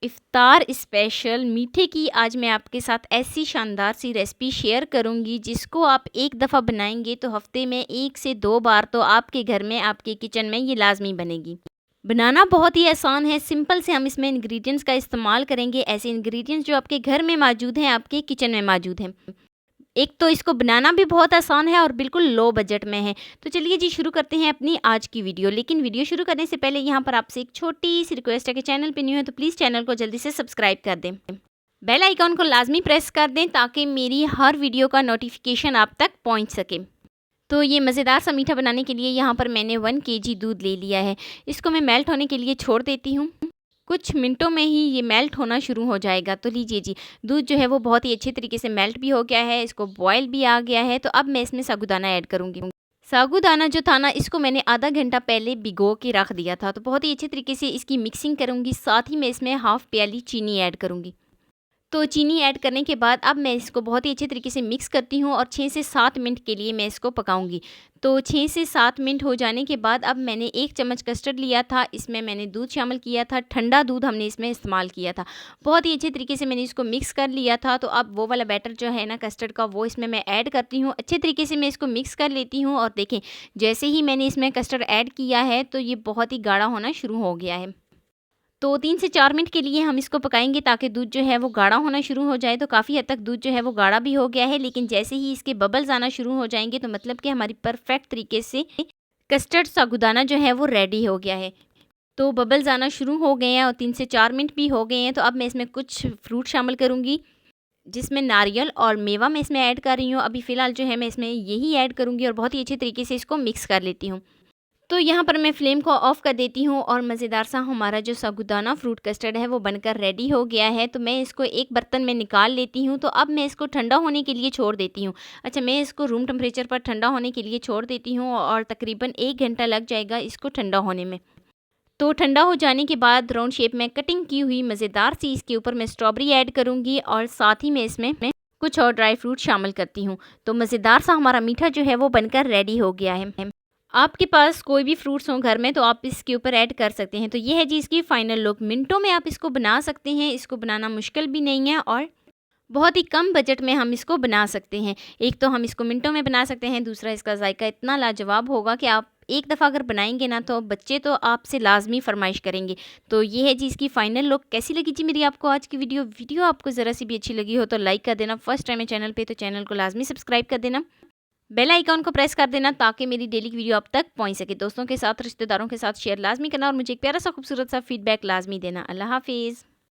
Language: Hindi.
इफ्तार स्पेशल मीठे की आज मैं आपके साथ ऐसी शानदार सी रेसिपी शेयर करूंगी जिसको आप एक दफ़ा बनाएंगे तो हफ्ते में 1 से 2 बार तो आपके घर में, आपके किचन में ये लाजमी बनेगी। बनाना बहुत ही आसान है, सिंपल से हम इसमें इंग्रेडिएंट्स का इस्तेमाल करेंगे, ऐसे इंग्रेडिएंट्स जो आपके घर में मौजूद हैं, आपके किचन में मौजूद हैं। एक तो इसको बनाना भी बहुत आसान है और बिल्कुल लो बजट में है। तो चलिए जी शुरू करते हैं अपनी आज की वीडियो। लेकिन वीडियो शुरू करने से पहले यहाँ पर आपसे एक छोटी सी रिक्वेस्ट है कि चैनल पे न्यू है तो प्लीज़ चैनल को जल्दी से सब्सक्राइब कर दें। बेल आइकॉन को लाजमी प्रेस कर दें ताकि मेरी हर वीडियो का नोटिफिकेशन आप तक पहुँच सके। तो ये मज़ेदार सा मीठा बनाने के लिए यहाँ पर मैंने 1 kg दूध ले लिया है। इसको मैं मेल्ट होने के लिए छोड़ देती हूँ। कुछ मिनटों में ही ये मेल्ट होना शुरू हो जाएगा। तो लीजिए जी, दूध जो है वो बहुत ही अच्छे तरीके से मेल्ट भी हो गया है, इसको बॉयल भी आ गया है। तो अब मैं इसमें साबूदाना ऐड करूँगी। साबूदाना जो था ना, इसको मैंने आधा घंटा पहले भिगो के रख दिया था। तो बहुत ही अच्छे तरीके से इसकी मिक्सिंग करूँगी। साथ ही मैं इसमें हाफ़ प्याली चीनी ऐड करूँगी। तो चीनी ऐड करने के बाद अब मैं इसको बहुत ही अच्छे तरीके से मिक्स करती हूँ और 6 से 7 मिनट के लिए मैं इसको पकाऊंगी। तो 6 से 7 मिनट हो जाने के बाद अब मैंने 1 चम्मच कस्टर्ड लिया था, इसमें मैंने दूध शामिल किया था, ठंडा दूध हमने इसमें इस्तेमाल किया था। बहुत ही अच्छे तरीके से मैंने इसको मिक्स कर लिया था। तो अब वो वाला बैटर जो है ना कस्टर्ड का, वो इसमें मैं ऐड करती हूँ। अच्छे तरीके से मैं इसको मिक्स कर लेती हूँ और देखें जैसे ही मैंने इसमें कस्टर्ड ऐड किया है तो ये बहुत ही गाढ़ा होना शुरू हो गया है। तो 3 से 4 मिनट के लिए हम इसको पकाएंगे ताकि दूध जो है वो गाढ़ा होना शुरू हो जाए। तो काफ़ी हद तक दूध जो है वो गाढ़ा भी हो गया है, लेकिन जैसे ही इसके बबल्स आना शुरू हो जाएंगे तो मतलब कि हमारी परफेक्ट तरीके से कस्टर्ड साबूदाना जो है वो रेडी हो गया है। तो बबल्स आना शुरू हो गए हैं और 3 से 4 मिनट भी हो गए हैं। तो अब मैं इसमें कुछ फ्रूट शामिल करूँगी, जिसमें नारियल और मेवा मैं इसमें ऐड कर रही हूँ। अभी फ़िलहाल जो है मैं इसमें यही ऐड करूँगी और बहुत ही अच्छे तरीके से इसको मिक्स कर लेती हूँ। तो यहाँ पर मैं फ्लेम को ऑफ़ कर देती हूँ और मज़ेदार सा हमारा जो साबूदाना फ्रूट कस्टर्ड है वो बनकर रेडी हो गया है। तो मैं इसको एक बर्तन में निकाल लेती हूँ। तो अब मैं इसको ठंडा होने के लिए छोड़ देती हूँ। अच्छा, मैं इसको रूम टेम्परेचर पर ठंडा होने के लिए छोड़ देती हूँ और तकरीबन 1 घंटा लग जाएगा इसको ठंडा होने में। तो ठंडा हो जाने के बाद राउंड शेप में कटिंग की हुई मज़ेदार सी इसके ऊपर मैं स्ट्रॉबेरी ऐड करूँगी और साथ ही मैं इसमें कुछ और ड्राई फ्रूट शामिल करती हूँ। तो मज़ेदार सा हमारा मीठा जो है वो बनकर रेडी हो गया है। आपके पास कोई भी फ्रूट्स हों घर में तो आप इसके ऊपर ऐड कर सकते हैं। तो ये है जी इसकी फ़ाइनल लुक। मिनटों में आप इसको बना सकते हैं, इसको बनाना मुश्किल भी नहीं है और बहुत ही कम बजट में हम इसको बना सकते हैं। एक तो हम इसको मिनटों में बना सकते हैं, दूसरा इसका जायका इतना लाजवाब होगा कि आप एक दफ़ा अगर बनाएंगे ना तो बच्चे तो आपसे लाजमी फरमाइश करेंगे। तो ये है जी इसकी फ़ाइनल लुक। कैसी लगी जी मेरी आपको आज की वीडियो आपको ज़रा सी भी अच्छी लगी हो तो लाइक कर देना। फर्स्ट टाइम है चैनल पे तो चैनल को लाजमी सब्सक्राइब कर देना। बेल आइकॉन को प्रेस कर देना ताकि मेरी डेली की वीडियो आप तक पहुंच सके। दोस्तों के साथ, रिश्तेदारों के साथ शेयर लाजमी करना और मुझे एक प्यारा सा खूबसूरत सा फीडबैक लाजमी देना। अल्लाह हाफिज़।